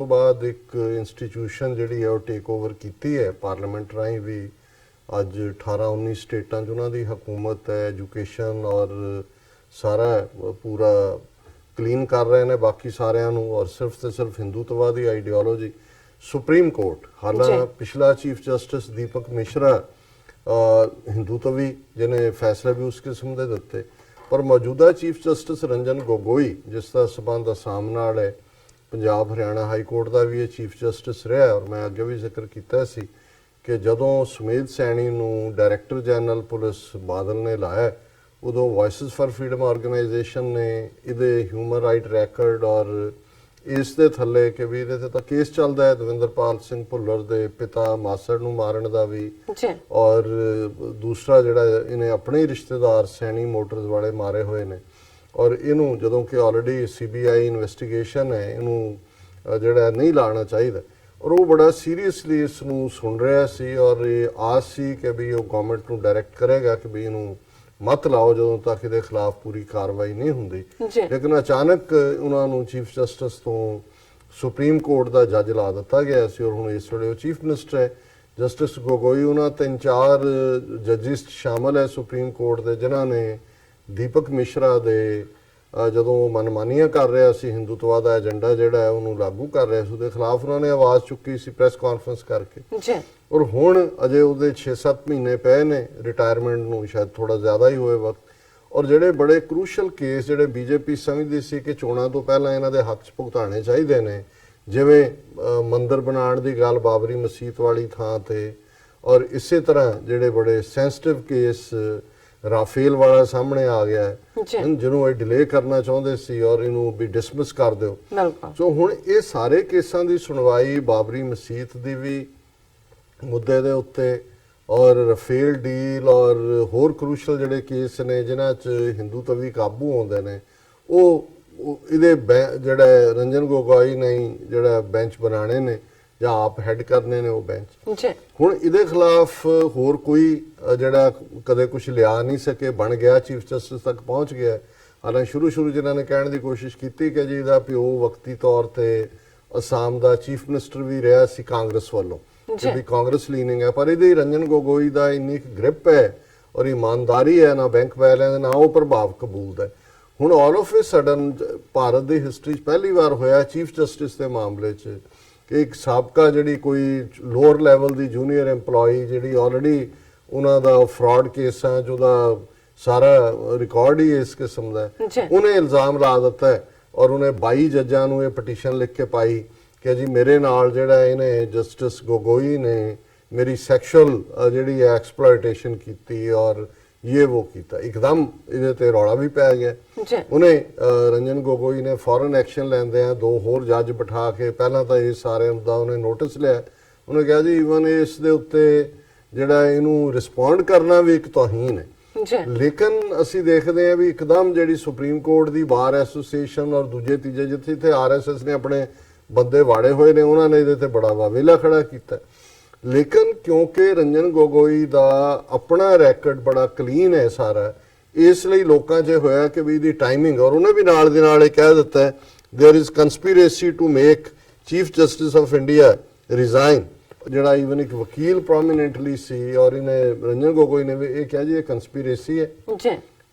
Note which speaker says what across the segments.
Speaker 1: ਤੋਂ ਬਾਅਦ ਇੱਕ ਇੰਸਟੀਟਿਊਸ਼ਨ ਜਿਹੜੀ ਹੈ ਉਹ ਟੇਕ ਓਵਰ ਕੀਤੀ ਹੈ ਪਾਰਲੀਮੈਂਟ ਰਾਹੀਂ ਵੀ। ਅੱਜ 18-19 ਸਟੇਟਾਂ 'ਚ ਉਹਨਾਂ ਦੀ ਹਕੂਮਤ ਹੈ, ਐਜੂਕੇਸ਼ਨ ਔਰ ਸਾਰਾ ਪੂਰਾ ਕਲੀਨ ਕਰ ਰਹੇ ਨੇ ਬਾਕੀ ਸਾਰਿਆਂ ਨੂੰ, ਔਰ ਸਿਰਫ ਤੇ ਸਿਰਫ ਹਿੰਦੂਤਵਾਦੀ ਆਈਡੀਓਲੋਜੀ। ਸੁਪਰੀਮ ਕੋਰਟ ਹਾਲਾਂ ਪਿਛਲਾ ਚੀਫ ਜਸਟਿਸ ਦੀਪਕ ਮਿश्रा ਹਿੰਦੂਤਵੀ ਜਿਹਨੇ ਫੈਸਲੇ ਵੀ ਉਸ ਕਿਸਮ ਦੇ ਦਿੱਤੇ, ਪਰ ਮੌਜੂਦਾ ਚੀਫ ਜਸਟਿਸ ਰੰਜਨ ਗੋਗੋਈ ਜਿਸ ਦਾ ਸਬੰਧ ਅਸਾਮ ਨਾਲ ਹੈ, ਪੰਜਾਬ ਹਰਿਆਣਾ ਹਾਈ ਕੋਰਟ ਦਾ ਵੀ ਇਹ ਚੀਫ ਜਸਟਿਸ ਰਿਹਾ। ਔਰ ਮੈਂ ਅੱਗੇ ਵੀ ਜ਼ਿਕਰ ਕੀਤਾ ਸੀ ਕਿ ਜਦੋਂ ਸੁਮੇਧ ਸੈਣੀ ਨੂੰ ਡਾਇਰੈਕਟਰ ਜਨਰਲ ਪੁਲਿਸ ਬਾਦਲ ਨੇ ਲਾਇਆ, ਉਦੋਂ ਵੌਇਸਿਸ ਫਾਰ ਫਰੀडम ਆਰਗੇਨਾਈਜੇਸ਼ਨ ਨੇ ਇਹਦੇ ਹਿਊਮਨ ਰਾਈਟ ਰੈਕਰਡ ਔਰ ਇਸ ਦੇ ਥੱਲੇ ਕਿ ਵੀ ਇਹਦੇ ਤੇ ਤਾਂ ਕੇਸ ਚੱਲਦਾ ਹੈ ਦਵਿੰਦਰਪਾਲ ਸਿੰਘ ਭੁੱਲਰ ਦੇ ਪਿਤਾ ਮਾਸੜ ਨੂੰ ਮਾਰਨ ਦਾ ਵੀ, ਔਰ ਦੂਸਰਾ ਜਿਹੜਾ ਇਹਨੇ ਆਪਣੇ ਰਿਸ਼ਤੇਦਾਰ ਸੈਣੀ ਮੋਟਰਸ ਵਾਲੇ ਮਾਰੇ ਹੋਏ ਨੇ। ਔਰ ਇਹਨੂੰ ਜਦੋਂ ਕਿ ਆਲਰੇਡੀ CBI ਇਨਵੈਸਟੀਗੇਸ਼ਨ ਹੈ, ਇਹਨੂੰ ਜਿਹੜਾ ਨਹੀਂ ਲਾਣਾ ਚਾਹੀਦਾ, ਔਰ ਉਹ ਬੜਾ ਸੀਰੀਅਸਲੀ ਇਸ ਨੂੰ ਸੁਣ ਰਿਹਾ ਸੀ ਔਰ ਇਹ ਆਸ ਸੀ ਕਿ ਵੀ ਉਹ ਗਵਰਨਮੈਂਟ ਨੂੰ ਡਾਇਰੈਕਟ ਕਰੇਗਾ ਕਿ ਵੀ ਇਹਨੂੰ ਮਤ ਲਾਓ ਜਦੋਂ ਤੱਕ ਇਹਦੇ ਖਿਲਾਫ ਪੂਰੀ ਕਾਰਵਾਈ ਨਹੀਂ ਹੁੰਦੀ। ਲੇਕਿਨ ਅਚਾਨਕ ਉਹਨਾਂ ਨੂੰ ਚੀਫ ਜਸਟਿਸ ਤੋਂ ਸੁਪਰੀਮ ਕੋਰਟ ਦਾ ਜੱਜ ਲਾ ਦਿੱਤਾ ਗਿਆ ਸੀ ਔਰ ਹੁਣ ਇਸ ਵੇਲੇ ਉਹ ਚੀਫ ਮਿਨਿਸਟਰ ਹੈ। ਜਸਟਿਸ ਗੋਗੋਈ ਉਹਨਾਂ 3-4 ਜੱਜਿਸ ਸ਼ਾਮਲ ਹੈ ਸੁਪਰੀਮ ਕੋਰਟ ਦੇ ਜਿਨ੍ਹਾਂ ਨੇ ਦੀਪਕ ਮਿश्रा ਦੇ ਜਦੋਂ ਮਨਮਾਨੀਆਂ ਕਰ ਰਿਹਾ ਸੀ, ਹਿੰਦੂਤਵਾ ਦਾ ਏਜੰਡਾ ਜਿਹੜਾ ਹੈ ਉਹਨੂੰ ਲਾਗੂ ਕਰ ਰਿਹਾ ਸੀ, ਉਹਦੇ ਖਿਲਾਫ ਉਹਨਾਂ ਨੇ ਆਵਾਜ਼ ਚੁੱਕੀ ਸੀ ਪ੍ਰੈਸ ਕਾਨਫਰੰਸ ਕਰਕੇ। ਔਰ ਹੁਣ ਅਜੇ ਉਹਦੇ 6-7 ਮਹੀਨੇ ਪਏ ਨੇ ਰਿਟਾਇਰਮੈਂਟ ਨੂੰ, ਸ਼ਾਇਦ ਥੋੜਾ ਜ਼ਿਆਦਾ ਹੀ ਹੋਏ ਵਕਤ। ਔਰ ਜਿਹੜੇ ਬੜੇ ਕਰੂਸ਼ਲ ਕੇਸ ਜਿਹੜੇ ਬੀਜੇਪੀ ਸਮਝਦੀ ਸੀ ਕਿ ਚੋਣਾਂ ਤੋਂ ਪਹਿਲਾਂ ਇਹਨਾਂ ਦੇ ਹੱਕ 'ਚ ਭੁਗਤਾਣੇ ਚਾਹੀਦੇ ਨੇ, ਜਿਵੇਂ ਮੰਦਿਰ ਬਣਾਉਣ ਦੀ ਗੱਲ ਬਾਬਰੀ ਮਸਜਿਦ ਵਾਲੀ ਥਾਂ ਤੇ, ਔਰ ਇਸੇ ਤਰ੍ਹਾਂ ਜਿਹੜੇ ਬੜੇ ਸੈਂਸਿਟਿਵ ਕੇਸ ਰਾਫੇਲ ਵਾਲਾ ਸਾਹਮਣੇ ਆ ਗਿਆ ਹੈ ਜਿਹਨੂੰ ਇਹ ਡਿਲੇ ਕਰਨਾ ਚਾਹੁੰਦੇ ਸੀ ਔਰ ਇਹਨੂੰ ਵੀ ਡਿਸਮਿਸ ਕਰ ਦਿਓ। ਸੋ ਹੁਣ ਇਹ ਸਾਰੇ ਕੇਸਾਂ ਦੀ ਸੁਣਵਾਈ ਬਾਬਰੀ ਮਸਜਿਦ ਦੀ ਵੀ ਮੁੱਦੇ ਦੇ ਉੱਤੇ ਔਰ ਰਾਫੇਲ ਡੀਲ ਔਰ ਹੋਰ ਕਰੂਸ਼ਲ ਜਿਹੜੇ ਕੇਸ ਨੇ ਜਿਨ੍ਹਾਂ 'ਚ ਹਿੰਦੂਤਵੀ ਕਾਬੂ ਆਉਂਦੇ ਨੇ, ਉਹ ਇਹਦੇ ਜਿਹੜਾ ਰੰਜਨ ਗੋਗੋਈ ਨੇ ਜਿਹੜਾ ਬੈਂਚ ਬਣਾਣੇ ਨੇ ਜਾਂ ਆਪ ਹੈਡ ਕਰਨੇ ਨੇ ਉਹ ਬੈਂਚ। ਹੁਣ ਇਹਦੇ ਖਿਲਾਫ ਹੋਰ ਕੋਈ ਜਿਹੜਾ ਕਦੇ ਕੁਝ ਲਿਆ ਨਹੀਂ ਸਕੇ ਬਣ ਗਿਆ, ਚੀਫ ਜਸਟਿਸ ਤੱਕ ਪਹੁੰਚ ਗਿਆ। ਹਾਲਾਂਕਿ ਸ਼ੁਰੂ ਜਿਨ੍ਹਾਂ ਨੇ ਕਹਿਣ ਦੀ ਕੋਸ਼ਿਸ਼ ਕੀਤੀ ਕਿ ਜੀ ਇਹਦਾ ਪਿਓ ਵਕਤੀ ਤੌਰ ਤੇ ਅਸਾਮ ਦਾ ਚੀਫ ਮਿਨਿਸਟਰ ਵੀ ਰਿਹਾ ਸੀ ਕਾਂਗਰਸ ਵੱਲੋਂ, ਜਿਹੜੀ ਕਾਂਗਰਸ ਲੀਨਿੰਗ ਹੈ, ਪਰ ਇਹਦੇ ਰੰਜਨ ਗੋਗੋਈ ਦਾ ਇੰਨੀ ਗ੍ਰਿਪ ਹੈ ਔਰ ਇਮਾਨਦਾਰੀ ਹੈ ਨਾ ਬੈਂਕ ਵਾਲਿਆਂ ਦੇ ਨਾ ਉਹ ਪ੍ਰਭਾਵ ਕਬੂਲਦਾ। ਹੁਣ all of A sudden Bharat the history 'ਚ ਪਹਿਲੀ ਵਾਰ ਹੋਇਆ ਚੀਫ ਜਸਟਿਸ ਦੇ ਮਾਮਲੇ 'ਚ ਕਿ ਇੱਕ ਸਾਬਕਾ ਜਿਹੜੀ ਕੋਈ ਲੋਅਰ ਲੈਵਲ ਦੀ ਜੂਨੀਅਰ EMPLOYE ਜਿਹੜੀ ਆਲਰੇਡੀ ਉਹਨਾਂ ਦਾ ਫਰਾਡ ਕੇਸਾਂ 'ਚ ਉਹਦਾ ਸਾਰਾ ਰਿਕਾਰਡ ਹੀ ਇਸ ਕਿਸਮ ਦਾ, ਉਹਨੇ ਇਲਜ਼ਾਮ ਲਾ ਦਿੱਤਾ ਔਰ ਉਹਨੇ 22 ਜੱਜਾਂ ਨੂੰ ਇਹ ਪਟੀਸ਼ਨ ਲਿਖ ਕੇ ਪਾਈ ਕਿ ਜੀ ਮੇਰੇ ਨਾਲ ਜਿਹੜਾ ਇਹਨੇ ਜਸਟਿਸ ਗੋਗੋਈ ਨੇ ਮੇਰੀ ਸੈਕਸ਼ੂਅਲ ਜਿਹੜੀ ਐਕਸਪਲੋਇਟੇਸ਼ਨ ਕੀਤੀ ਔਰ ਇਹ ਉਹ ਕੀਤਾ। ਇੱਕਦਮ ਇਹਦੇ ਤੇ ਰੌਲਾ ਵੀ ਪੈ ਗਿਆ। ਉਹਨੇ ਰੰਜਨ ਗੋਗੋਈ ਨੇ ਫੌਰਨ ਐਕਸ਼ਨ ਲੈਂਦੇ ਆ 2 ਹੋਰ ਜੱਜ ਬਿਠਾ ਕੇ ਪਹਿਲਾਂ ਤਾਂ ਇਹ ਸਾਰਿਆਂ ਦਾ ਉਹਨੇ ਨੋਟਿਸ ਲਿਆ। ਉਹਨੇ ਕਿਹਾ ਜੀ ਈਵਨ ਇਸ ਦੇ ਉੱਤੇ ਜਿਹੜਾ ਇਹਨੂੰ ਰਿਸਪੌਂਡ ਕਰਨਾ ਵੀ ਇੱਕ ਤੋਹੀਨ ਹੈ। ਲੇਕਿਨ ਅਸੀਂ ਦੇਖਦੇ ਹਾਂ ਵੀ ਇੱਕਦਮ ਜਿਹੜੀ ਸੁਪਰੀਮ ਕੋਰਟ ਦੀ ਬਾਰ ਐਸੋਸੀਏਸ਼ਨ ਔਰ ਦੂਜੇ ਤੀਜੇ ਜਿੱਥੇ RSS ਨੇ ਆਪਣੇ ਬੰਦੇ ਵਾੜੇ ਹੋਏ ਨੇ ਉਹਨਾਂ ਨੇ ਇਹਦੇ ਤੇ ਬੜਾ ਵਾਵੇਲਾ ਖੜਾ ਕੀਤਾ। ਲੇਕਿਨ ਕਿਉਂਕਿ ਰੰਜਨ ਗੋਗੋਈ ਦਾ ਆਪਣਾ ਰੈਕਰਡ ਬੜਾ ਕਲੀਨ ਹੈ ਸਾਰਾ, ਇਸ ਲਈ ਲੋਕਾਂ 'ਚ ਹੋਇਆ ਕਿ ਵੀ ਇਹਦੀ ਟਾਈਮਿੰਗ, ਔਰ ਉਹਨੇ ਵੀ ਨਾਲ ਦੇ ਨਾਲ ਇਹ ਕਹਿ ਦਿੱਤਾ ਹੈ there is conspiracy to make Chief justice of India resign, ਜਿਹੜਾ ਈਵਨ ਇੱਕ ਵਕੀਲ ਪ੍ਰੋਮੀਨੈਂਟਲੀ ਸੀ ਔਰ ਇਹਨੇ ਰੰਜਨ ਗੋਗੋਈ ਨੇ ਵੀ ਇਹ ਕਿਹਾ ਜੀ ਇਹ ਕੰਸਪੀਰੇਸੀ ਹੈ।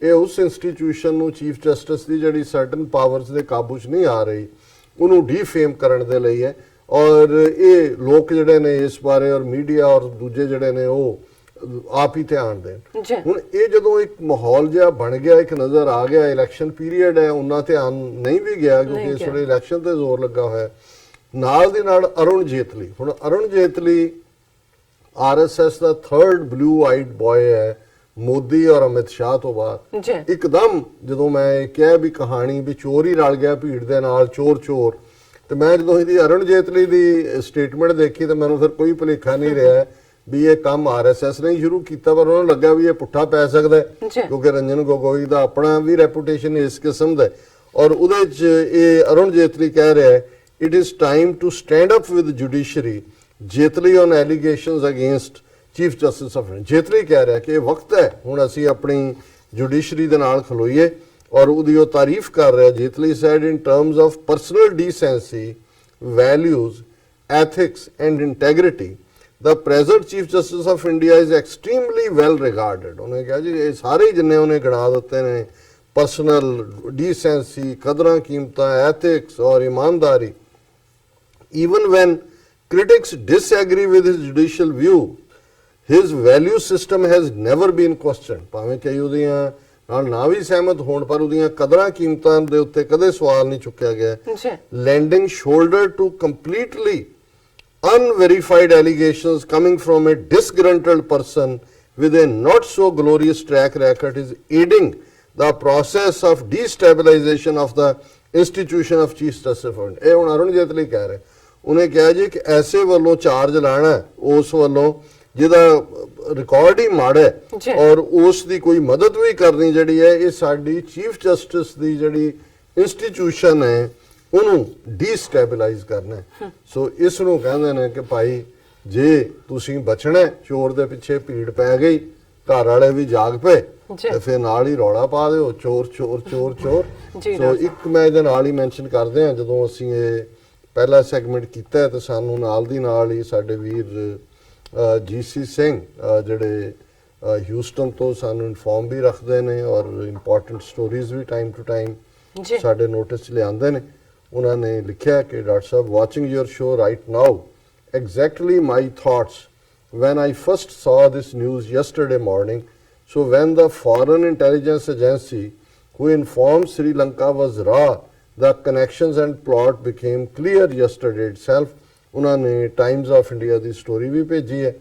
Speaker 1: ਇਹ ਉਸ ਇੰਸਟੀਟਿਊਸ਼ਨ ਨੂੰ ਚੀਫ ਜਸਟਿਸ ਦੀ ਜਿਹੜੀ ਸਰਟਨ ਪਾਵਰਸ ਦੇ ਕਾਬੂ 'ਚ ਨਹੀਂ ਆ ਰਹੀ ਉਹਨੂੰ ਡੀਫੇਮ ਕਰਨ ਦੇ ਲਈ ਹੈ। ਔਰ ਇਹ ਲੋਕ ਜਿਹੜੇ ਨੇ ਇਸ ਬਾਰੇ ਔਰ ਮੀਡੀਆ ਔਰ ਦੂਜੇ ਜਿਹੜੇ ਨੇ ਉਹ ਆਪ ਹੀ ਧਿਆਨ ਦੇਣ। ਹੁਣ ਇਹ ਜਦੋਂ ਇੱਕ ਮਾਹੌਲ ਜਿਹਾ ਬਣ ਗਿਆ, ਇੱਕ ਨਜ਼ਰ ਆ ਗਿਆ, ਇਲੈਕਸ਼ਨ ਪੀਰੀਅਡ ਹੈ, ਉਹਨਾਂ ਧਿਆਨ ਨਹੀਂ ਵੀ ਗਿਆ ਕਿਉਂਕਿ ਇਸ ਵੇਲੇ ਇਲੈਕਸ਼ਨ ਤੇ ਜ਼ੋਰ ਲੱਗਾ ਹੋਇਆ। ਨਾਲ ਦੀ ਨਾਲ ਅਰੁਣ ਜੇਤਲੀ, ਹੁਣ ਅਰੁਣ ਜੇਤਲੀ RSS ਦਾ 3rd ਬਲੂ ਆਈਡ ਬॉय ਹੈ ਮੋਦੀ ਔਰ ਅਮਿਤ ਸ਼ਾਹ ਤੋਂ ਬਾਅਦ। ਇੱਕਦਮ ਜਦੋਂ ਮੈਂ ਕਿਹਾ ਵੀ ਕਹਾਣੀ ਵੀ ਚੋਰ ਹੀ ਰਲ ਗਿਆ ਭੀੜ ਦੇ ਨਾਲ, ਚੋਰ ਤੇ ਮੈਂ ਜਦੋਂ ਇਹਦੀ ਅਰੁਣ ਜੇਤਲੀ ਦੀ ਸਟੇਟਮੈਂਟ ਦੇਖੀ ਤਾਂ ਮੈਨੂੰ ਫਿਰ ਕੋਈ ਭੁਲੇਖਾ ਨਹੀਂ ਰਿਹਾ ਵੀ ਇਹ ਕੰਮ RSS ਨੇ ਸ਼ੁਰੂ ਕੀਤਾ, ਪਰ ਉਹਨਾਂ ਨੂੰ ਲੱਗਾ ਵੀ ਇਹ ਪੁੱਠਾ ਪੈ ਸਕਦਾ ਕਿਉਂਕਿ ਰੰਜਨ ਗੋਗੋਈ ਦਾ ਆਪਣਾ ਵੀ ਰੈਪੂਟੇਸ਼ਨ ਇਸ ਕਿਸਮ ਦਾ। ਔਰ ਉਹਦੇ 'ਚ ਇਹ ਅਰੁਣ ਜੇਤਲੀ ਕਹਿ ਰਿਹਾ ਹੈ it is time to stand up with judiciary Jaitley on allegations against chief justice of India. Jaitley ਕਹਿ ਰਿਹਾ ਕਿ ਇਹ ਵਕਤ ਹੈ ਹੁਣ ਅਸੀਂ ਆਪਣੀ ਜੁਡੀਸ਼ਰੀ ਦੇ ਨਾਲ ਖਲੋਈਏ ਔਰ ਉਹਦੀ ਉਹ ਤਾਰੀਫ ਕਰ ਰਿਹਾ। Jaitley said in terms of personal decency values, ethics and integrity, the present Chief Justice of India is extremely well regarded. ਉਹਨੇ ਕਿਹਾ ਜੀ ਇਹ ਸਾਰੇ ਜਿੰਨੇ ਉਹਨੇ ਗਿਣਾ ਦਿੱਤੇ ਨੇ, personal decency, ਕਦਰਾਂ ਕੀਮਤਾਂ, ethics ਔਰ ਇਮਾਨਦਾਰੀ, even when critics disagree with his judicial view, his value system has never been questioned. ਭਾਵੇਂ ਕਈ ਉਹਦੀਆਂ ਨਾਲ ਨਾ ਵੀ ਸਹਿਮਤ ਹੋਣ, ਪਰ ਉਹਦੀਆਂ ਕਦਰਾਂ ਕੀਮਤਾਂ ਦੇ ਉੱਤੇ ਕਦੇ ਸਵਾਲ ਨਹੀਂ ਚੁੱਕਿਆ ਗਿਆ. Lending shoulder to completely unverified allegations coming from a disgruntled person with a not so glorious track record is aiding the process of destabilization of the institution of Chief Justice of India. ਇਹ ਹੁਣ ਅਰੁਣ ਜੇਤਲੀ ਕਹਿ ਰਹੇ, ਉਹਨੇ ਕਿਹਾ ਜੀ ਕਿ ਐਸੇ ਵੱਲੋਂ ਚਾਰਜ ਲਾਣਾ ਉਸ ਵੱਲੋਂ ਜਿਹਦਾ ਰਿਕਾਰਡ ਹੀ ਮਾੜਾ ਹੈ ਔਰ ਉਸ ਦੀ ਕੋਈ ਮਦਦ ਵੀ ਕਰਨੀ ਜਿਹੜੀ ਹੈ, ਇਹ ਸਾਡੀ ਚੀਫ ਜਸਟਿਸ ਦੀ ਜਿਹੜੀ ਇੰਸਟੀਟਿਊਸ਼ਨ ਹੈ ਉਹਨੂੰ ਡੀਸਟੈਬਲਾਈਜ਼ ਕਰਨਾ ਹੈ. ਸੋ ਇਸ ਨੂੰ ਕਹਿੰਦੇ ਨੇ ਕਿ ਭਾਈ ਜੇ ਤੁਸੀਂ ਬਚਣਾ, ਚੋਰ ਦੇ ਪਿੱਛੇ ਭੀੜ ਪੈ ਗਈ, ਘਰ ਵਾਲੇ ਵੀ ਜਾਗ ਪਏ ਤੇ ਫਿਰ ਨਾਲ ਹੀ ਰੌਲਾ ਪਾ ਦਿਓ ਚੋਰ ਚੋਰ ਚੋਰ ਚੋਰ. ਸੋ ਇੱਕ ਮੈਂ ਇਹਦੇ ਨਾਲ ਹੀ ਮੈਂਸ਼ਨ ਕਰਦੇ ਹਾਂ, ਜਦੋਂ ਅਸੀਂ ਇਹ ਪਹਿਲਾ ਸੈਗਮੈਂਟ ਕੀਤਾ ਤੇ ਸਾਨੂੰ ਨਾਲ ਦੀ ਨਾਲ ਹੀ ਸਾਡੇ ਵੀਰ GC ਸਿੰਘ ਜਿਹੜੇ ਹਿਊਸਟਨ ਤੋਂ ਸਾਨੂੰ ਇਨਫੋਰਮ ਵੀ ਰੱਖਦੇ ਨੇ ਔਰ ਇੰਪੋਰਟੈਂਟ ਸਟੋਰੀਜ਼ ਵੀ ਟਾਈਮ ਟੂ ਟਾਈਮ ਸਾਡੇ ਨੋਟਿਸ 'ਚ ਲਿਆਉਂਦੇ ਨੇ. ਉਹਨਾਂ ਨੇ ਲਿਖਿਆ ਕਿ ਡਾਕਟਰ ਸਾਹਿਬ, watching your show right now, exactly my thoughts when I first saw this news yesterday morning. So when the Foreign Intelligence Agency who informed Sri Lanka was raw, the connections and plot became clear yesterday itself. ਉਹਨਾਂ ਨੇ Times of India the story ਵੀ ਭੇਜੀ ਹੈ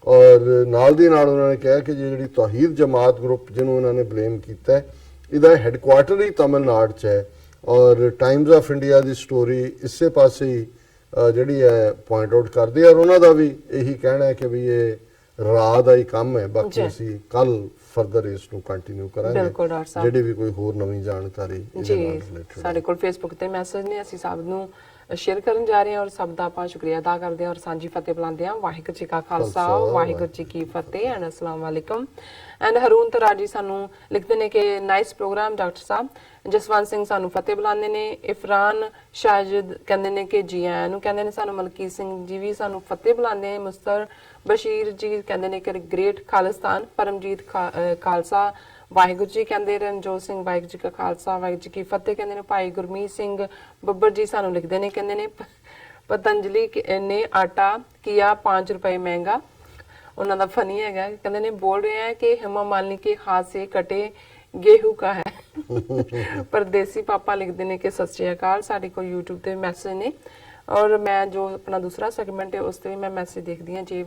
Speaker 1: ਔਰ ਨਾਲ ਦੀ ਨਾਲ ਉਹਨਾਂ ਨੇ ਕਿਹਾ ਕਿ ਜਿਹੜੀ ਤੌਹੀਦ ਜਮਾਤ ਗਰੁੱਪ ਜਿਹਨੂੰ ਉਹਨਾਂ ਨੇ ਬਲੇਮ ਕੀਤਾ, ਇਹਦਾ ਹੈੱਡਕੁਆਟਰ ਹੀ ਤਮਿਲਨਾਡੂ 'ਚ ਹੈ ਔਰ Times of India the story ਇਸੇ ਪਾਸੇ ਹੀ ਜਿਹੜੀ ਹੈ ਪੁਆਇੰਟ ਆਊਟ ਕਰਦੀ ਹੈ ਔਰ ਉਹਨਾਂ ਦਾ ਵੀ ਇਹੀ ਕਹਿਣਾ ਹੈ ਕਿ ਵੀ ਇਹ ਰਾਹ ਦਾ ਹੀ ਕੰਮ ਹੈ. ਬਾਕੀ ਅਸੀਂ ਕੱਲ ਫਰਦਰ ਇਸ ਨੂੰ ਕੰਟੀਨਿਊ ਕਰਾਂਗੇ ਜਿਹੜੀ ਵੀ ਕੋਈ ਹੋਰ ਨਵੀਂ ਜਾਣਕਾਰੀ ਇਹਦੇ ਨਾਲ ਰਿਲੇਟਡ ਸਾਡੇ ਕੋਲ ਫੇਸਬੁੱਕ ਤੇ ਮੈਸੇਜ ਨੇ, ਅਸੀਂ ਸਭ ਨੂੰ ਸ਼ੇਅਰ ਕਰਨ ਜਾ ਰਹੇ ਹਾਂ ਔਰ ਸਭ ਦਾ ਆਪਾਂ ਸ਼ੁਕਰੀਆ ਅਦਾ ਕਰਦੇ ਹਾਂ ਔਰ ਸਾਂਝੀ ਫਤਿਹ ਬੁਲਾਉਂਦੇ ਹਾਂ. ਵਾਹਿਗੁਰੂ ਜੀ ਕਾ ਖਾਲਸਾ, ਵਾਹਿਗੁਰੂ ਜੀ ਕੀ ਫਤਿਹ ਐਂਡ ਅਸਲਾਮ ਵਾਲੇਕਮ. ਐਂਡ ਹਰੂਨ ਤਰਾਜੀ ਸਾਨੂੰ ਲਿਖਦੇ ਨੇ ਕਿ ਨਾਈਸ ਪ੍ਰੋਗਰਾਮ ਡਾਕਟਰ ਸਾਹਿਬ. ਜਸਵੰਤ ਸਿੰਘ ਸਾਨੂੰ ਫਤਿਹ ਬੁਲਾਉਂਦੇ ਨੇ. ਇਫਰਾਨ ਸ਼ਾਹਿਦ ਕਹਿੰਦੇ ਨੇ ਕਿ ਜੀ ਆਇਆਂ ਨੂੰ ਕਹਿੰਦੇ ਨੇ ਸਾਨੂੰ. ਮਲਕੀਤ ਸਿੰਘ ਜੀ ਵੀ ਸਾਨੂੰ ਫਤਿਹ ਬੁਲਾਉਂਦੇ ਨੇ. ਮੁਸਤਰ ਬਸ਼ੀਰ ਜੀ ਕਹਿੰਦੇ ਨੇ ਕਿ ਗ੍ਰੇਟ ਖਾਲਿਸਤਾਨ. ਪਰਮਜੀਤ ਖਾਲਸਾ ਵਾਹਿਗੁਰੂ ਜੀ ਕਹਿੰਦੇ. ਰਣਜੋਤ ਸਿੰਘ ਵਾਹਿਗੁਰੂ ਜੀ ਕਾ ਖਾਲਸਾ, ਵਾਹਿਗੁਰੂ ਜੀ ਕੀ ਫਤਿਹ ਕਹਿੰਦੇ ਨੇ. ਭਾਈ ਗੁਰਮੀਤ ਸਿੰਘ ਬੱਬਰ ਜੀ ਸਾਨੂੰ ਲਿਖਦੇ ਨੇ, ਕਹਿੰਦੇ ਨੇ ਪਤੰਜਲੀ ਨੇ ਆਟਾ ਕੀਆ 5 रुपए महंगा. ਉਹਨਾਂ ਦਾ ਫਨੀ ਹੈਗਾ, ਕਹਿੰਦੇ ਨੇ ਬੋਲ ਰਹੇ ਹੈ ਕਿ ਹਿਮਾ ਮਾਲਿਨੀ ਕੇ ਹਾਥ ਸੇ ਕਟੇ ਗੇਹੂ ਕਾ ਹੈ. ਪਰਦੇਸੀ ਪਾਪਾ ਲਿਖਦੇ ਨੇ ਕਿ ਸਤਿ ਸ਼੍ਰੀ ਅਕਾਲ. ਸਾਡੇ ਕੋਲ YouTube ਤੇ ਮੈਸੇਜ ਨੇ ਔਰ ਮੈਂ ਜੋ ਆਪਣਾ ਦੂਸਰਾ ਸੈਗਮੈਂਟ ਹੈ ਉਸ ਤੇ ਵੀ ਮੈਂ ਮੈਸੇਜ ਦੇਖਦੀ ਹਾਂ ਜੇ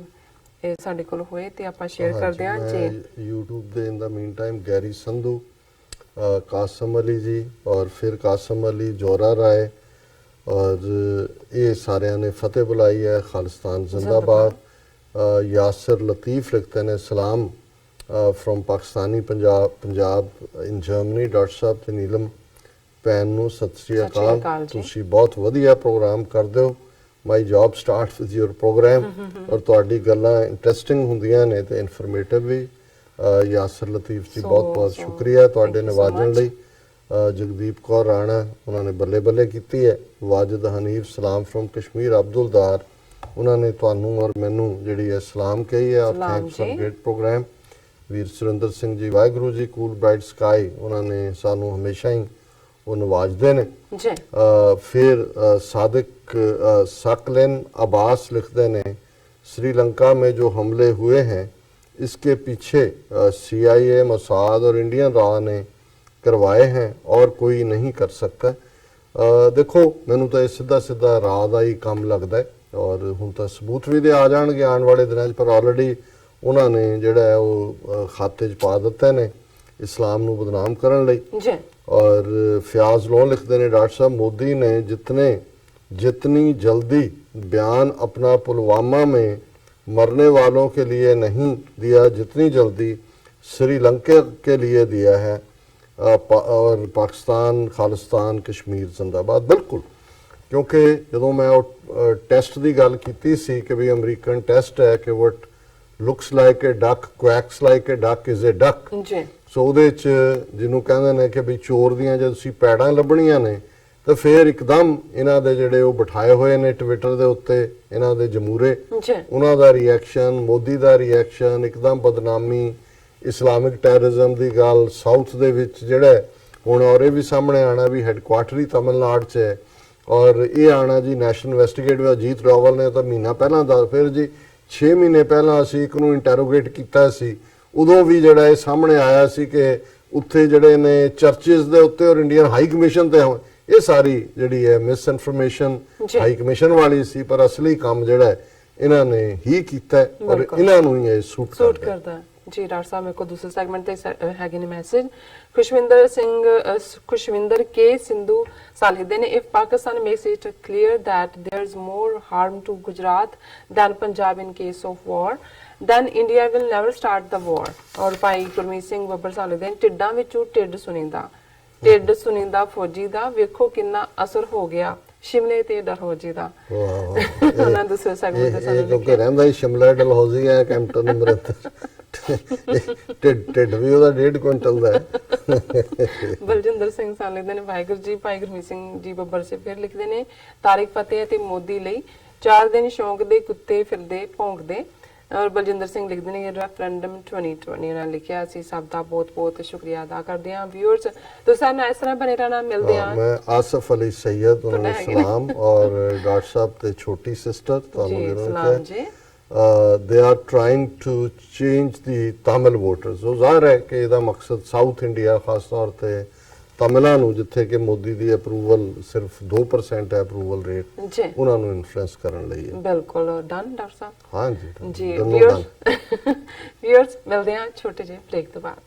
Speaker 1: ਇਹ ਸਾਡੇ ਕੋਲ ਹੋਏ ਤੇ ਆਪਾਂ ਸ਼ੇਅਰ ਕਰਦੇ ਹਾਂ ਜੀ YouTube ਦੇ. In the meantime Garry Sandhu, Kasam Ali ji ਔਰ ਫਿਰ ਕਾਸਮ ਅਲੀ, ਜੋਰਾ ਰਾਏ ਔਰ ਇਹ ਸਾਰਿਆਂ ਨੇ ਫਤਿਹ ਬੁਲਾਈ ਹੈ. ਖਾਲਿਸਤਾਨ ਜ਼ਿੰਦਾਬਾਦ. यासिर लतीफ़ लिखते हैं सलाम from Pakistani Punjab in Germany. Doctor साहब ते नीलम भैन नूं सत श्री अकाल. तुसीं बहुत वधिया प्रोग्राम करदे हो. My job start with your program और तुहाडी गल्लां इंटरस्टिंग हुंदियां ने ते इनफॉर्मेटिव भी. यासिर लतीफ़ जी बहुत बहुत शुक्रिया तुहाडे नवाजण लई. जगदीप कौर राणा उन्होंने बल्ले बल्ले की है. वाजिद हनीफ सलाम फ्रॉम कश्मीर. अब्दुलदार उन्होंने ਤੁਹਾਨੂੰ ਔਰ ਮੈਨੂੰ ਜਿਹੜੀ ਹੈ ਸਲਾਮ ਕਹੀ ਹੈ ਔਰ thanks for great programme. Veer Surinder Singh ji Waheguru ji. Cool bright sky ਉਹਨਾਂ ਨੇ ਸਾਨੂੰ ਹਮੇਸ਼ਾ ਹੀ ਉਹ ਨਵਾਜਦੇ ਨੇ ਜੀ. ਫਿਰ सादिक सकलिन अब्बास लिखते ने श्रीलंका में जो हमले हुए हैं इसके पीछे CIA, मोसाद और इंडियन रॉ ने करवाए हैं और कोई नहीं कर सकता. देखो मैनू तो सीधा सीधा राह का ही काम लगता है और ਹੁਣ ਤਾਂ ਸਬੂਤ ਵੀ ਦੇ ਆ ਜਾਣਗੇ ਆਉਣ ਵਾਲੇ ਦਿਨਾਂ 'ਚ, ਪਰ ਆਲਰੇਡੀ ਉਹਨਾਂ ਨੇ ਜਿਹੜਾ ਹੈ ਉਹ ਖਾਤੇ 'ਚ ਪਾ ਦਿੱਤੇ ਨੇ ਇਸਲਾਮ ਨੂੰ ਬਦਨਾਮ ਕਰਨ ਲਈ ਜੀ. और फयाज लोन लिखते हैं डॉक्टर साहब मोदी ने जितनी जल्दी बयान अपना पुलवामा में मरने वालों के लिए नहीं दिया जितनी जल्दी श्रीलंका के लिए दिया है. और पाकिस्तान खालिस्तान कश्मीर जिंदाबाद. बिल्कुल, क्योंकि जो मैं टेस्ट की गल की सी कि भी अमरीकन टेस्ट है कि what looks like a duck quacks like a duck is a duck. So ਉਹਦੇ 'ਚ ਜਿਹਨੂੰ ਕਹਿੰਦੇ ਨੇ ਕਿ ਵੀ ਚੋਰ ਦੀਆਂ ਜੇ ਤੁਸੀਂ ਪੈੜਾਂ ਲੱਭਣੀਆਂ ਨੇ ਤਾਂ ਫਿਰ ਇੱਕਦਮ ਇਹਨਾਂ ਦੇ ਜਿਹੜੇ ਉਹ ਬਿਠਾਏ ਹੋਏ ਨੇ ਟਵਿੱਟਰ ਦੇ ਉੱਤੇ ਇਹਨਾਂ ਦੇ ਜਮੂਰੇ,
Speaker 2: ਜੀ
Speaker 1: ਉਹਨਾਂ ਦਾ ਰਿਐਕਸ਼ਨ, ਮੋਦੀ ਦਾ ਰਿਐਕਸ਼ਨ, ਇੱਕਦਮ ਬਦਨਾਮੀ, ਇਸਲਾਮਿਕ ਟੈਰਰਿਜ਼ਮ ਦੀ ਗੱਲ ਸਾਊਥ ਦੇ ਵਿੱਚ ਜਿਹੜਾ ਹੈ, ਹੁਣ ਔਰ ਇਹ ਵੀ ਸਾਹਮਣੇ ਆਣਾ ਵੀ ਹੈੱਡਕੁਆਰਟਰ ਹੀ ਤਮਿਲਨਾਡੂ 'ਚ ਹੈ ਔਰ ਇਹ ਆਣਾ ਜੀ ਨੈਸ਼ਨਲ ਇਨਵੈਸਟੀਗੇਟਿਵ ਅਜੀਤ ਡੋਵਲ ਨੇ ਤਾਂ ਮਹੀਨਾ ਪਹਿਲਾਂ ਦਾ, ਫਿਰ ਜੀ 6 ਮਹੀਨੇ ਪਹਿਲਾਂ ਅਸੀਂ ਇੱਕ ਨੂੰ ਇੰਟਰੋਗੇਟ ਕੀਤਾ ਸੀ, ਉਦੋਂ ਵੀ ਜਿਹੜਾ ਇਹ ਸਾਹਮਣੇ ਆਇਆ ਸੀ ਕਿ ਉੱਥੇ ਜਿਹੜੇ ਨੇ ਚਰਚਿਸ ਦੇ ਉੱਤੇ ਔਰ ਇੰਡੀਅਨ ਹਾਈ ਕਮਿਸ਼ਨ ਤੇ ਇਹ ਸਾਰੀ ਜਿਹੜੀ ਹੈ ਮਿਸ ਇਨਫੋਰਮੇਸ਼ਨ ਹਾਈ ਕਮਿਸ਼ਨ ਵਾਲੀ ਸੀ, ਪਰ ਅਸਲੀ ਕੰਮ ਜਿਹੜਾ ਹੈ ਇਹਨਾਂ ਨੇ ਹੀ ਕੀਤਾ ਹੈ ਔਰ ਇਹਨਾਂ ਨੂੰ ਹੀ ਇਹ ਸੂਟ
Speaker 2: ਕਰਦਾ ਹੈ। ਜੀ ਡਾਕਟਰ ਸਾਹਿਬ ਮੇਰੇ ਕੋਲ ਦੂਸਰੇ ਸੈਗਮੈਂਟ ਤੇ ਹੈਗੇ ਨੇ ਮੈਸੇਜ। ਖੁਸ਼ਵਿੰਦਰ ਕੇ ਸਿੰਧੂ ਸਾਲ ਲਿਖਦੇ ਨੇ, if Pakistan makes it clear that there is more harm to Gujarat than Punjab in case of war, then India will never start the war। ਔਰ ਭਾਈ ਗੁਰਮੀਤ ਸਿੰਘ ਬੱਬਰ ਸਾਲ ਲਿਖਦੇ ਨੇ, ਢਿੱਡਾਂ ਵਿੱਚੋਂ ਢਿੱਡ ਸੁਣੀਂਦਾ ਫੌਜੀ ਦਾ, ਵੇਖੋ ਕਿੰਨਾ ਅਸਰ ਹੋ ਗਿਆ ਸ਼ਿਮਲੇ ਤੇ ਡਲਹੌਜ਼ੀ ਦਾ। ਉਹਨਾਂ ਦੂਸਰੇ ਸੈਗਮੈਂਟ ਤੇ ਸਾਨੂੰ
Speaker 1: ਕਿਉਂਕਿ ਰਹਿੰਦਾ ਹੀ ਸ਼ਿਮਲਾ ਡਲਹੌਜ਼ੀ ਹੈ ਕੈਂਪਟਨ ਅਮਰਿੰਦਰ, ਢਿੱਡ ਵੀ ਉਹਦਾ 1.5 ਕੁਇੰਟਲ ਦਾ ਹੈ।
Speaker 2: ਬਲਜਿੰਦਰ ਸਿੰਘ ਸਾਲ ਲਿਖਦੇ ਨੇ, ਵਾਹਿਗੁਰੂ ਜੀ। ਭਾਈ ਗੁਰਮੀਤ ਸਿੰਘ ਜੀ ਬੱਬਰ ਸੇ ਫਿਰ ਲਿਖਦੇ ਨੇ, ਤਾਰਿਕ ਫਤਿਹ ਅਤੇ ਮੋਦੀ ਲਈ 4 ਦਿਨ ਸ਼ੌਂਕ ਦੇ ਕੁੱਤੇ ਫਿਰਦੇ ਭੌਂਕਦੇ। ਔਰ ਬਲਜਿੰਦਰ ਸਿੰਘ ਲਿਖਦੇ ਨੇ, ਰੈਫਰੈਂਡਮ 2020 ਨਾਲ ਲਿਖਿਆ, ਅਸੀਂ ਸਭ ਦਾ ਬਹੁਤ-ਬਹੁਤ ਸ਼ੁਕਰੀਆ ਅਦਾ ਕਰਦੇ ਹਾਂ। ਵਿਊਅਰਸ ਤੁਸੀਂ ਸਾਡੇ ਨਾਲ ਇਸ ਤਰ੍ਹਾਂ ਬਣੇ ਰਹਿਣਾ, ਮਿਲਦੇ ਹਾਂ।
Speaker 1: ਮੈਂ ਆਸਫ ਅਲੀ ਸੈयद, ਉਹਨਾਂ ਨੂੰ ਸਲਾਮ, ਔਰ ਡਾਕਟਰ ਸਾਹਿਬ ਤੇ ਛੋਟੀ ਸਿਸਟਰ ਤੁਹਾਨੂੰ
Speaker 2: ਸਲਾਮ ਜੀ।
Speaker 1: they are trying to change the Tamil voters। ਉਹ ਜ਼ਾਹਿਰ ਹੈ ਕਿ ਇਹਦਾ ਮਕਸਦ ਸਾਊਥ ਇੰਡੀਆ, ਖਾਸ ਤੌਰ ਤੇ ਤਮਿਲਾਂ ਨੂੰ, ਜਿੱਥੇ ਕਿ ਮੋਦੀ ਦੀ ਅਪਰੂਵਲ ਸਿਰਫ 2% ਹੈ ਅਪਰੂਵਲ ਰੇਟ,
Speaker 2: ਜੀ
Speaker 1: ਉਹਨਾਂ ਨੂੰ ਇਨਫਲੂਐਂਸ ਕਰਨ ਲਈ ਹੈ।
Speaker 2: ਬਿਲਕੁਲ ਡਨ ਡਾਕਟਰ ਸਾਹਿਬ।
Speaker 1: ਹਾਂ ਜੀ
Speaker 2: ਜੀ ਵਿਊਅਰਸ ਮਿਲਦੇ ਹਾਂ ਛੋਟੇ ਜਿਹੇ ਬ੍ਰੇਕ ਤੋਂ ਬਾਅਦ।